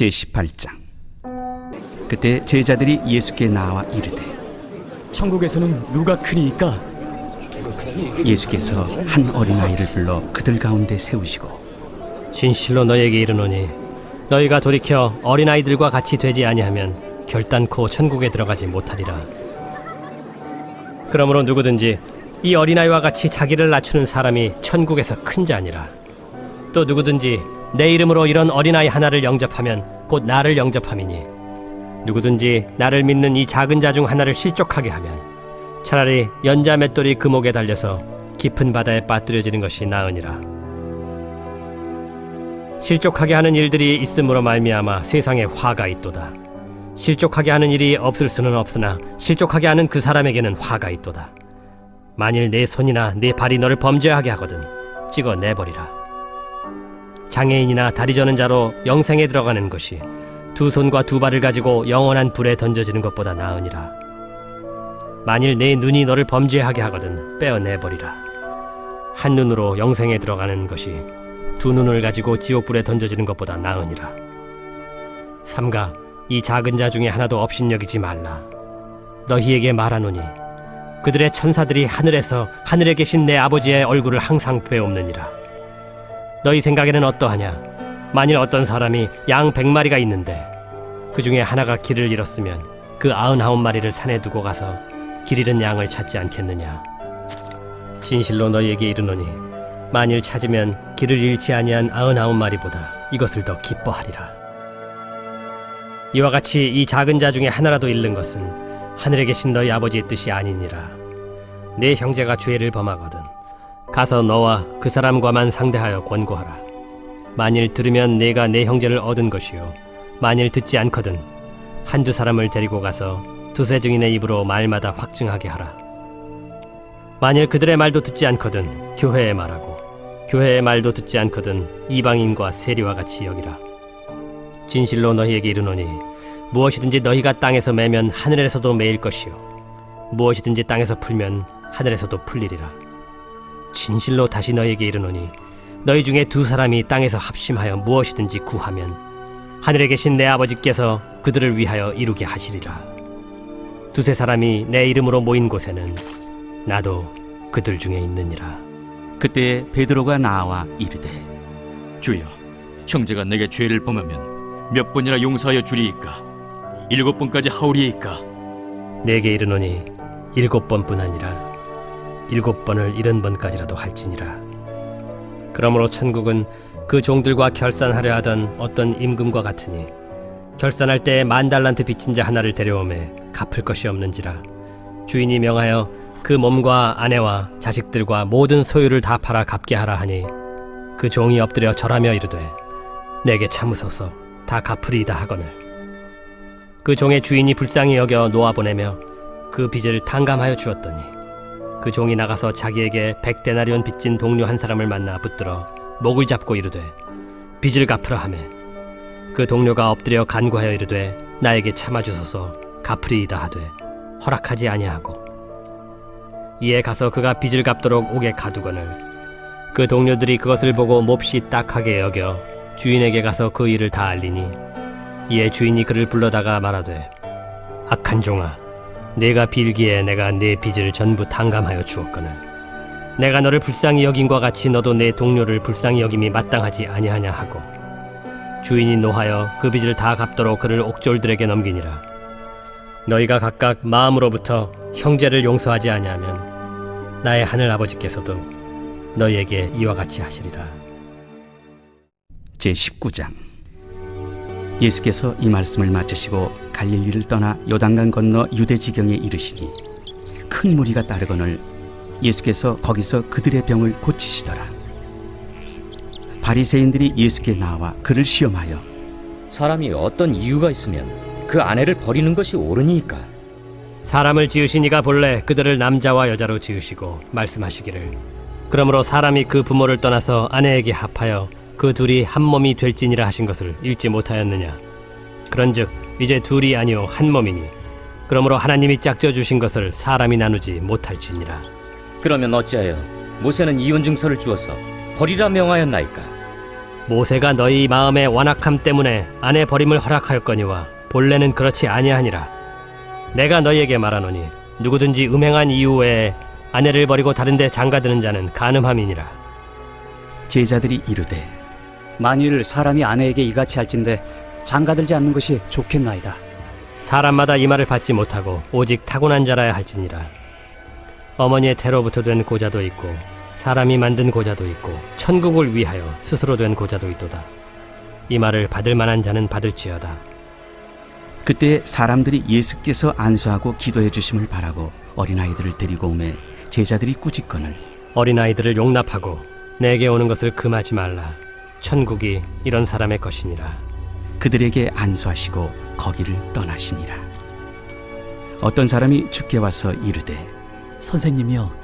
제18장. 그때 제자들이 예수께 나와 이르되 천국에서는 누가 크니이까? 예수께서 한 어린아이를 불러 그들 가운데 세우시고 진실로 너희에게 이르노니 너희가 돌이켜 어린아이들과 같이 되지 아니하면 결단코 천국에 들어가지 못하리라. 그러므로 누구든지 이 어린아이와 같이 자기를 낮추는 사람이 천국에서 큰 자니라. 또 누구든지 내 이름으로 이런 어린아이 하나를 영접하면 곧 나를 영접함이니 누구든지 나를 믿는 이 작은 자 중 하나를 실족하게 하면 차라리 연자 맷돌이 그 목에 달려서 깊은 바다에 빠뜨려지는 것이 나으니라. 실족하게 하는 일들이 있음으로 말미암아 세상에 화가 있도다. 실족하게 하는 일이 없을 수는 없으나 실족하게 하는 그 사람에게는 화가 있도다. 만일 내 손이나 내 발이 너를 범죄하게 하거든 찍어 내버리라. 장애인이나 다리 저는 자로 영생에 들어가는 것이 두 손과 두 발을 가지고 영원한 불에 던져지는 것보다 나으니라. 만일 내 눈이 너를 범죄하게 하거든 빼어내버리라. 한 눈으로 영생에 들어가는 것이 두 눈을 가지고 지옥불에 던져지는 것보다 나으니라. 삼가 이 작은 자 중에 하나도 업신여기지 말라. 너희에게 말하노니 그들의 천사들이 하늘에서 하늘에 계신 내 아버지의 얼굴을 항상 뵈옵느니라. 너희 생각에는 어떠하냐? 만일 어떤 사람이 양 100마리가 있는데 그 중에 하나가 길을 잃었으면 그 99마리를 산에 두고 가서 길 잃은 양을 찾지 않겠느냐? 진실로 너희에게 이르노니 만일 찾으면 길을 잃지 아니한 99마리보다 이것을 더 기뻐하리라. 이와 같이 이 작은 자 중에 하나라도 잃는 것은 하늘에 계신 너희 아버지의 뜻이 아니니라. 내 형제가 죄를 범하거든 가서 너와 그 사람과만 상대하여 권고하라. 만일 들으면 내가 내 형제를 얻은 것이요 만일 듣지 않거든 한두 사람을 데리고 가서 두세 증인의 입으로 말마다 확증하게 하라. 만일 그들의 말도 듣지 않거든 교회에 말하고 교회의 말도 듣지 않거든 이방인과 세리와 같이 여기라. 진실로 너희에게 이르노니 무엇이든지 너희가 땅에서 매면 하늘에서도 매일 것이요 무엇이든지 땅에서 풀면 하늘에서도 풀리리라. 진실로 다시 너희에게 이르노니 너희 중에 두 사람이 땅에서 합심하여 무엇이든지 구하면 하늘에 계신 내 아버지께서 그들을 위하여 이루게 하시리라. 두세 사람이 내 이름으로 모인 곳에는 나도 그들 중에 있느니라. 그때 베드로가 나와 이르되 주여, 형제가 내게 죄를 범하면 몇 번이나 용서하여 주리이까? 7번까지 하오리이까? 내게 이르노니 7번뿐 아니라 7번을 70번까지라도 할지니라. 그러므로 천국은 그 종들과 결산하려 하던 어떤 임금과 같으니 결산할 때 10,000달란트 빚진 자 하나를 데려오매 갚을 것이 없는지라. 주인이 명하여 그 몸과 아내와 자식들과 모든 소유를 다 팔아 갚게 하라 하니 그 종이 엎드려 절하며 이르되 내게 참으소서 다 갚으리이다 하거늘 그 종의 주인이 불쌍히 여겨 놓아보내며 그 빚을 탕감하여 주었더니 그 종이 나가서 자기에게 100데나리온 빚진 동료 한 사람을 만나 붙들어 목을 잡고 이르되 빚을 갚으라 하매 그 동료가 엎드려 간구하여 이르되 나에게 참아주소서 갚으리이다 하되 허락하지 아니하고 이에 가서 그가 빚을 갚도록 옥에 가두거늘 그 동료들이 그것을 보고 몹시 딱하게 여겨 주인에게 가서 그 일을 다 알리니 이에 주인이 그를 불러다가 말하되 악한 종아 내가 빌기에 내가 내 빚을 전부 탕감하여 주었거늘 내가 너를 불쌍히 여김과 같이 너도 내 동료를 불쌍히 여김이 마땅하지 아니하냐 하고 주인이 노하여 그 빚을 다 갚도록 그를 옥졸들에게 넘기니라. 너희가 각각 마음으로부터 형제를 용서하지 아니하면 나의 하늘 아버지께서도 너희에게 이와 같이 하시리라. 제19장. 예수께서 이 말씀을 마치시고 갈릴리를 떠나 요단강 건너 유대 지경에 이르시니 큰 무리가 따르거늘 예수께서 거기서 그들의 병을 고치시더라. 바리새인들이 예수께 나와 그를 시험하여 사람이 어떤 이유가 있으면 그 아내를 버리는 것이 옳으니까? 사람을 지으신 이가 본래 그들을 남자와 여자로 지으시고 말씀하시기를 그러므로 사람이 그 부모를 떠나서 아내에게 합하여 그 둘이 한 몸이 될지니라 하신 것을 읽지 못하였느냐? 그런즉 이제 둘이 아니요 한 몸이니 그러므로 하나님이 짝져 주신 것을 사람이 나누지 못할지니라. 그러면 어찌하여 모세는 이혼 증서를 주어서 버리라 명하였나이까? 모세가 너희 마음의 완악함 때문에 아내 버림을 허락하였거니와 본래는 그렇지 아니하니라. 내가 너희에게 말하노니 누구든지 음행한 이유 외에 아내를 버리고 다른 데 장가드는 자는 간음함이니라. 제자들이 이르되 만일 사람이 아내에게 이같이 할진대 장가들지 않는 것이 좋겠나이다. 사람마다 이 말을 받지 못하고 오직 타고난 자라야 할지니라. 어머니의 태로부터 된 고자도 있고 사람이 만든 고자도 있고 천국을 위하여 스스로 된 고자도 있도다. 이 말을 받을 만한 자는 받을지어다. 그때 사람들이 예수께서 안수하고 기도해 주심을 바라고 어린아이들을 데리고 오매 제자들이 꾸짖거늘 어린아이들을 용납하고 내게 오는 것을 금하지 말라. 천국이 이런 사람의 것이니라. 그들에게 안수하시고 거기를 떠나시니라. 어떤 사람이 주께 와서 이르되 선생님이여,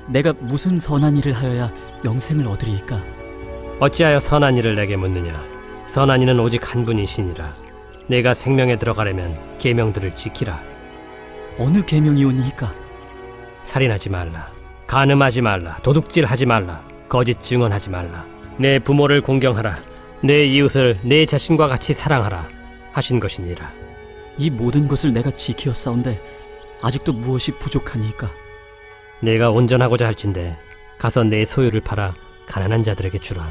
내가 무슨 선한 일을 하여야 영생을 얻으리이까? 어찌하여 선한 일을 내게 묻느냐. 선한 이는 오직 한 분이시니라. 내가 생명에 들어가려면 계명들을 지키라. 어느 계명이오니이까? 살인하지 말라. 간음하지 말라. 도둑질하지 말라. 거짓 증언하지 말라. 내 부모를 공경하라. 내 이웃을 내 자신과 같이 사랑하라 하신 것이니라. 이 모든 것을 내가 지키었사온데 아직도 무엇이 부족하니이까? 내가 온전하고자 할진대 가서 내 소유를 팔아 가난한 자들에게 주라.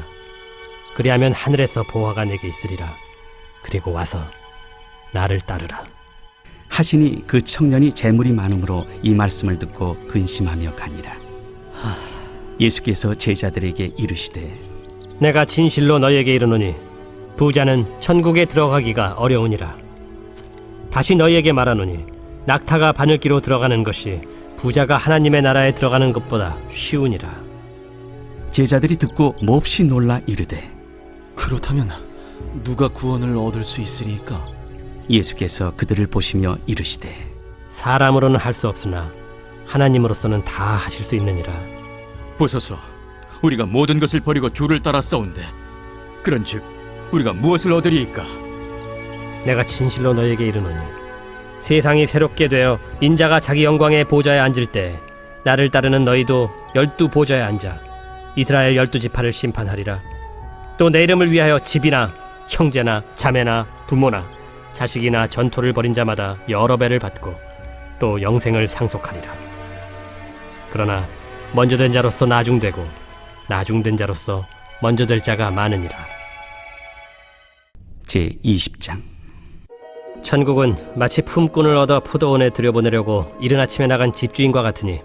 그리하면 하늘에서 보화가 내게 있으리라. 그리고 와서 나를 따르라. 하시니 그 청년이 재물이 많음으로 이 말씀을 듣고 근심하며 가니라. 예수께서 제자들에게 이르시되 내가 진실로 너희에게 이르노니 부자는 천국에 들어가기가 어려우니라. 다시 너희에게 말하노니 낙타가 바늘기로 들어가는 것이 부자가 하나님의 나라에 들어가는 것보다 쉬우니라. 제자들이 듣고 몹시 놀라 이르되 그렇다면 누가 구원을 얻을 수 있으리까? 예수께서 그들을 보시며 이르시되 사람으로는 할 수 없으나 하나님으로서는 다 하실 수 있느니라. 보소서, 우리가 모든 것을 버리고 주를 따라 싸운데 그런즉 우리가 무엇을 얻으리이까? 내가 진실로 너희에게 이르노니 세상이 새롭게 되어 인자가 자기 영광의 보좌에 앉을 때 나를 따르는 너희도 12 보좌에 앉아 이스라엘 12지파를 심판하리라. 또 내 이름을 위하여 집이나 형제나 자매나 부모나 자식이나 전토를 벌인 자마다 여러 배를 받고 또 영생을 상속하리라. 그러나 먼저 된 자로서 나중되고 나중된 자로서 먼저 될 자가 많으니라. 제20장 천국은 마치 품꾼을 얻어 포도원에 들여보내려고 이른 아침에 나간 집주인과 같으니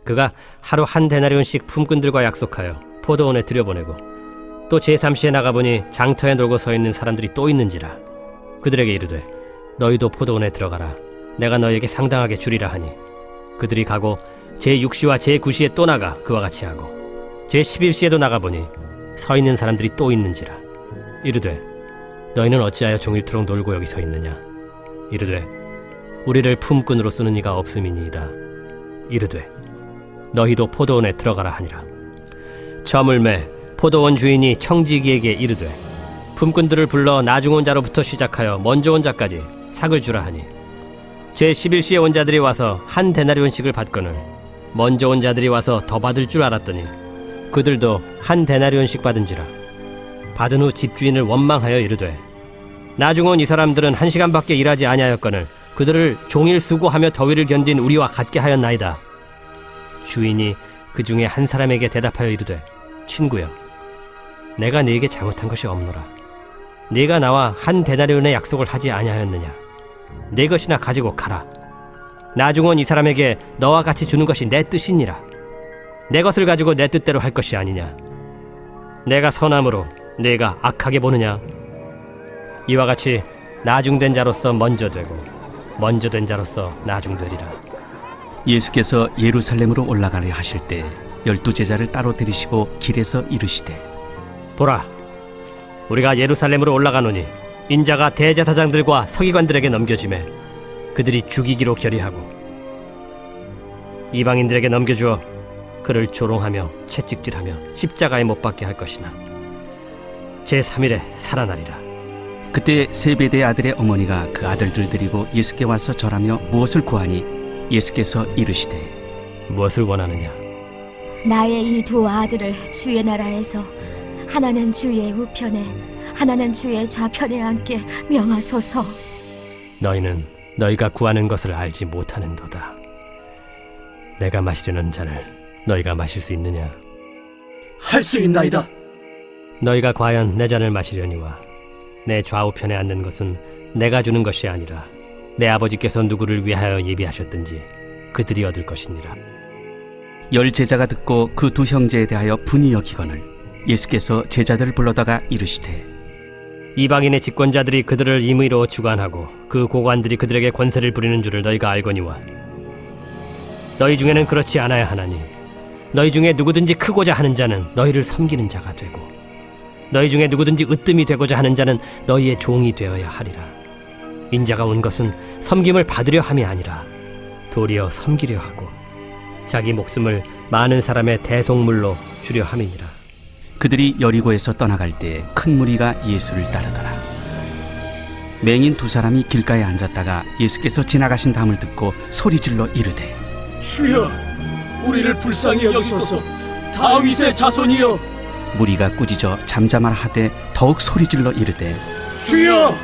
그가 하루 한 데나리온씩 품꾼들과 약속하여 포도원에 들여보내고 또 제3시에 나가보니 장터에 놀고 서 있는 사람들이 또 있는지라. 그들에게 이르되 너희도 포도원에 들어가라. 내가 너희에게 상당하게 주리라 하니 그들이 가고 제6시와 제9시에 또 나가 그와 같이 하고 제11시에도 나가보니 서 있는 사람들이 또 있는지라. 이르되 너희는 어찌하여 종일토록 놀고 여기 서 있느냐. 이르되 우리를 품꾼으로 쓰는 이가 없음이니이다. 이르되 너희도 포도원에 들어가라 하니라. 저물매 포도원 주인이 청지기에게 이르되 품꾼들을 불러 나중 온 자로부터 시작하여 먼저 온 자까지 삭을 주라 하니 제11시에 온 자들이 와서 한 데나리온씩을 받거늘 먼저 온 자들이 와서 더 받을 줄 알았더니 그들도 한 데나리온씩 받은지라. 받은 후 집주인을 원망하여 이르되 나중 온 이 사람들은 1시간밖에 일하지 아니하였거늘 그들을 종일 수고하며 더위를 견딘 우리와 같게 하였나이다. 주인이 그 중에 한 사람에게 대답하여 이르되 친구여, 내가 네게 잘못한 것이 없노라. 네가 나와 한 데나리온의 약속을 하지 아니하였느냐. 네 것이나 가지고 가라. 나중 온 이 사람에게 너와 같이 주는 것이 내 뜻이니라. 내 것을 가지고 내 뜻대로 할 것이 아니냐. 내가 선함으로 네가 악하게 보느냐. 이와 같이 나중된 자로서 먼저 되고 먼저 된 자로서 나중되리라. 예수께서 예루살렘으로 올라가려 하실 때 12제자를 따로 들이시고 길에서 이르시되 보라, 우리가 예루살렘으로 올라가노니 인자가 대제사장들과 서기관들에게 넘겨지매 그들이 죽이기로 결의하고 이방인들에게 넘겨주어 그를 조롱하며 채찍질하며 십자가에 못 박게 할 것이나 제3일에 살아나리라. 그때 세베대의 아들의 어머니가 그 아들들 데리고 예수께 와서 절하며 무엇을 구하니 예수께서 이르시되 무엇을 원하느냐. 나의 이 두 아들을 주의 나라에서 하나는 주의 우편에 하나는 주의 좌편에 앉게 명하소서. 너희는 너희가 구하는 것을 알지 못하는도다. 내가 마시려는 잔을 너희가 마실 수 있느냐? 할 수 있나이다. 너희가 과연 내 잔을 마시려니와 내 좌우편에 앉는 것은 내가 주는 것이 아니라 내 아버지께서 누구를 위하여 예비하셨든지 그들이 얻을 것이니라. 열 제자가 듣고 그 두 형제에 대하여 분이 여기거늘 예수께서 제자들을 불러다가 이르시되 이방인의 집권자들이 그들을 임의로 주관하고 그 고관들이 그들에게 권세를 부리는 줄을 너희가 알거니와 너희 중에는 그렇지 않아야 하나니 너희 중에 누구든지 크고자 하는 자는 너희를 섬기는 자가 되고 너희 중에 누구든지 으뜸이 되고자 하는 자는 너희의 종이 되어야 하리라. 인자가 온 것은 섬김을 받으려 함이 아니라 도리어 섬기려 하고 자기 목숨을 많은 사람의 대속물로 주려 함이니라. 그들이 여리고에서 떠나갈 때 큰 무리가 예수를 따르더라. 맹인 두 사람이 길가에 앉았다가 예수께서 지나가신 담을 듣고 소리질러 이르되 주여, 우리를 불쌍히 여기소서. 다윗의 자손이여. 무리가 꾸짖어 잠잠하라 하되 더욱 소리질러 이르되 주여,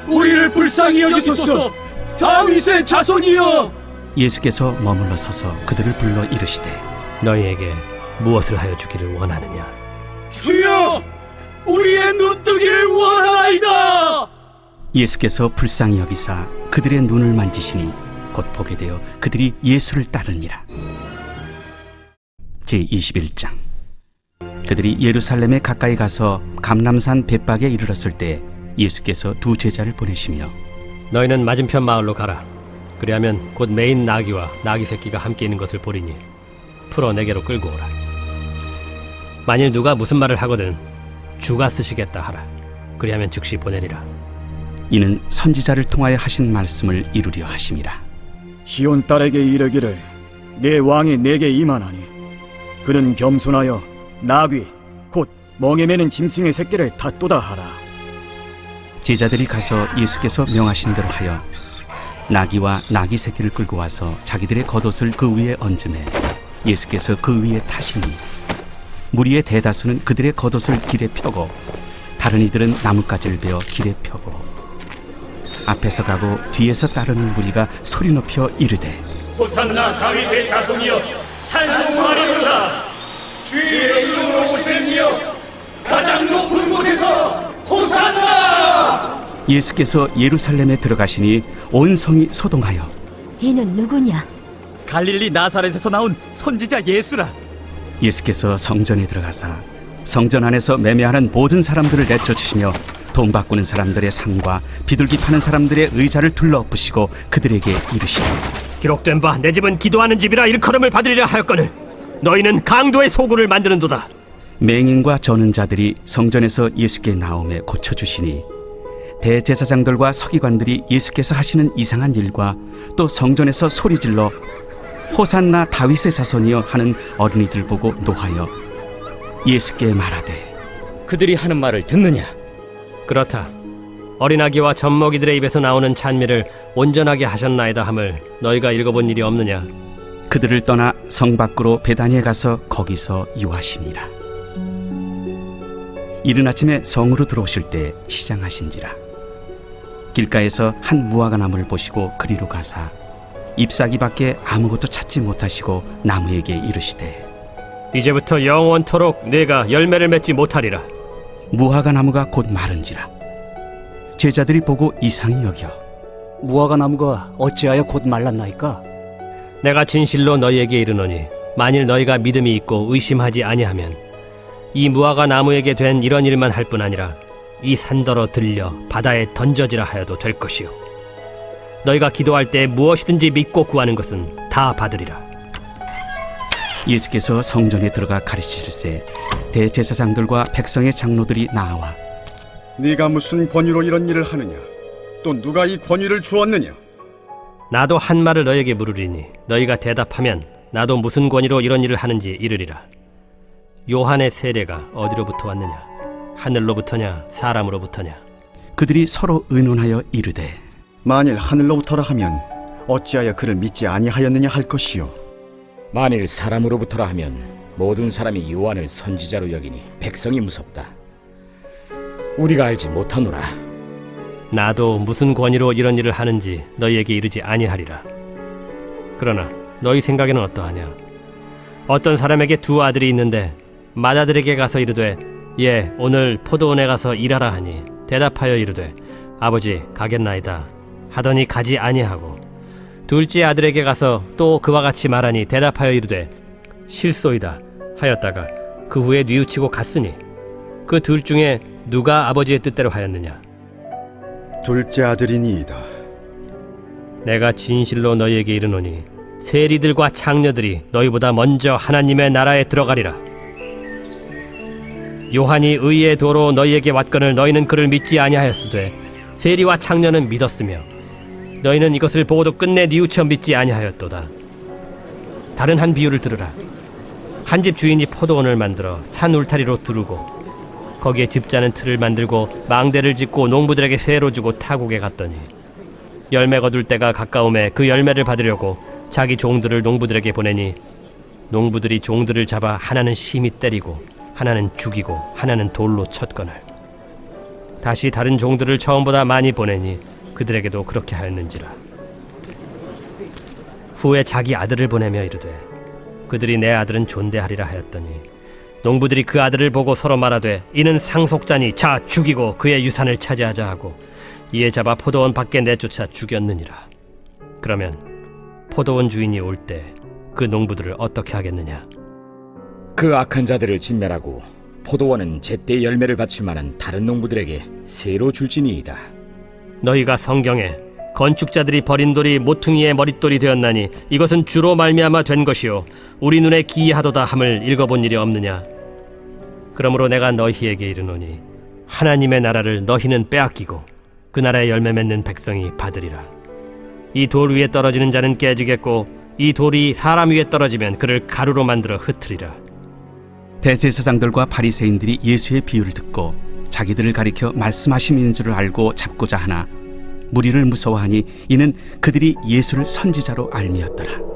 우리를 불쌍히 여기소서. 다윗의 자손이여. 예수께서 머물러 서서 그들을 불러 이르시되 너희에게 무엇을 하여 주기를 원하느냐? 주여, 우리의 눈뜨기를 원하나이다. 예수께서 불쌍히 여기사 그들의 눈을 만지시니 곧 보게 되어 그들이 예수를 따르니라. 제21장. 그들이 예루살렘에 가까이 가서 감람산 벳박에 이르렀을 때 예수께서 두 제자를 보내시며 너희는 맞은편 마을로 가라. 그리하면 곧 매인 나귀와 나귀 새끼가 함께 있는 것을 보리니 풀어 내게로 끌고 오라. 만일 누가 무슨 말을 하거든 주가 쓰시겠다 하라. 그리하면 즉시 보내리라. 이는 선지자를 통하여 하신 말씀을 이루려 하심이라. 시온 딸에게 이르기를 내 왕이 내게 임하나니 그는 겸손하여 나귀 곧 멍에 매는 짐승의 새끼를 탓도다 하라. 제자들이 가서 예수께서 명하신 대로 하여 나귀와 나귀 새끼를 끌고 와서 자기들의 겉옷을 그 위에 얹음에 예수께서 그 위에 타시니 무리의 대다수는 그들의 겉옷을 길에 펴고 다른 이들은 나뭇가지를 베어 길에 펴고 앞에서 가고 뒤에서 따르는 무리가 소리 높여 이르되 호산나 다윗의 자손이여 찬송하리로다. 주의 이름으로 오시는 이여 가장 높은 곳에서 호산나. 예수께서 예루살렘에 들어가시니 온 성이 소동하여 이는 누구냐? 갈릴리 나사렛에서 나온 선지자 예수라. 예수께서 성전에 들어가사 성전 안에서 매매하는 모든 사람들을 내쫓으시며 돈 바꾸는 사람들의 상과 비둘기 파는 사람들의 의자를 둘러엎으시고 그들에게 이르시되 기록된 바 내 집은 기도하는 집이라 일컬음을 받으리라 하였거늘 너희는 강도의 소굴을 만드는도다. 맹인과 저는 자들이 성전에서 예수께 나오매 고쳐주시니 대제사장들과 서기관들이 예수께서 하시는 이상한 일과 또 성전에서 소리질러 호산나 다윗의 자손이여 하는 어린이들 보고 노하여 예수께 말하되 그들이 하는 말을 듣느냐? 그렇다. 어린아기와 젖먹이들의 입에서 나오는 찬미를 온전하게 하셨나이다 함을 너희가 읽어본 일이 없느냐? 그들을 떠나 성 밖으로 베다니에 가서 거기서 유하시니라. 이른 아침에 성으로 들어오실 때 시장하신지라. 길가에서 한 무화과 나무를 보시고 그리로 가사 잎사귀밖에 아무것도 찾지 못하시고 나무에게 이르시되 이제부터 영원토록 네가 열매를 맺지 못하리라. 무화과 나무가 곧 마른지라. 제자들이 보고 이상히 여겨 무화과 나무가 어찌하여 곧 말랐나이까? 내가 진실로 너희에게 이르노니 만일 너희가 믿음이 있고 의심하지 아니하면 이 무화과 나무에게 된 이런 일만 할 뿐 아니라 이 산더러 들려 바다에 던져지라 하여도 될 것이요 너희가 기도할 때 무엇이든지 믿고 구하는 것은 다 받으리라. 예수께서 성전에 들어가 가르치실세 대제사장들과 백성의 장로들이 나와 네가 무슨 권위로 이런 일을 하느냐? 또 누가 이 권위를 주었느냐? 나도 한 말을 너희에게 물으리니 너희가 대답하면 나도 무슨 권위로 이런 일을 하는지 이르리라. 요한의 세례가 어디로부터 왔느냐? 하늘로부터냐 사람으로부터냐? 그들이 서로 의논하여 이르되 만일 하늘로부터라 하면 어찌하여 그를 믿지 아니하였느냐 할 것이요 만일 사람으로부터라 하면 모든 사람이 요한을 선지자로 여기니 백성이 무섭다. 우리가 알지 못하노라. 나도 무슨 권위로 이런 일을 하는지 너희에게 이르지 아니하리라. 그러나 너희 생각에는 어떠하냐? 어떤 사람에게 두 아들이 있는데 맏아들에게 가서 이르되 예 오늘 포도원에 가서 일하라 하니 대답하여 이르되 아버지 가겠나이다 하더니 가지 아니하고 둘째 아들에게 가서 또 그와 같이 말하니 대답하여 이르되 실소이다 하였다가 그 후에 뉘우치고 갔으니 그 둘 중에 누가 아버지의 뜻대로 하였느냐? 둘째 아들이니이다. 내가 진실로 너희에게 이르노니 세리들과 창녀들이 너희보다 먼저 하나님의 나라에 들어가리라. 요한이 의의 도로 너희에게 왔거늘 너희는 그를 믿지 아니하였으되 세리와 창녀는 믿었으며 너희는 이것을 보고도 끝내 뉘우쳐 믿지 아니하였도다. 다른 한 비유를 들으라. 한 집 주인이 포도원을 만들어 산 울타리로 두르고 거기에 집자는 틀을 만들고 망대를 짓고 농부들에게 세로 주고 타국에 갔더니 열매 거둘 때가 가까움에 그 열매를 받으려고 자기 종들을 농부들에게 보내니 농부들이 종들을 잡아 하나는 심히 때리고 하나는 죽이고 하나는 돌로 쳤거늘 다시 다른 종들을 처음보다 많이 보내니 그들에게도 그렇게 하였는지라. 후에 자기 아들을 보내며 이르되 그들이 내 아들은 존대하리라 하였더니 농부들이 그 아들을 보고 서로 말하되 이는 상속자니 자 죽이고 그의 유산을 차지하자 하고 이에 잡아 포도원 밖에 내쫓아 죽였느니라. 그러면 포도원 주인이 올 때 그 농부들을 어떻게 하겠느냐? 그 악한 자들을 진멸하고 포도원은 제때 열매를 바칠 만한 다른 농부들에게 새로 줄지니이다. 너희가 성경에 건축자들이 버린 돌이 모퉁이의 머릿돌이 되었나니 이것은 주로 말미암아 된 것이요 우리 눈에 기이하도다 함을 읽어본 일이 없느냐? 그러므로 내가 너희에게 이르노니 하나님의 나라를 너희는 빼앗기고 그 나라의 열매 맺는 백성이 받으리라. 이 돌 위에 떨어지는 자는 깨지겠고 이 돌이 사람 위에 떨어지면 그를 가루로 만들어 흩으리라. 대제사장들과 바리새인들이 예수의 비유를 듣고 자기들을 가리켜 말씀하심인 줄 알고 잡고자 하나 무리를 무서워하니 이는 그들이 예수를 선지자로 알미었더라.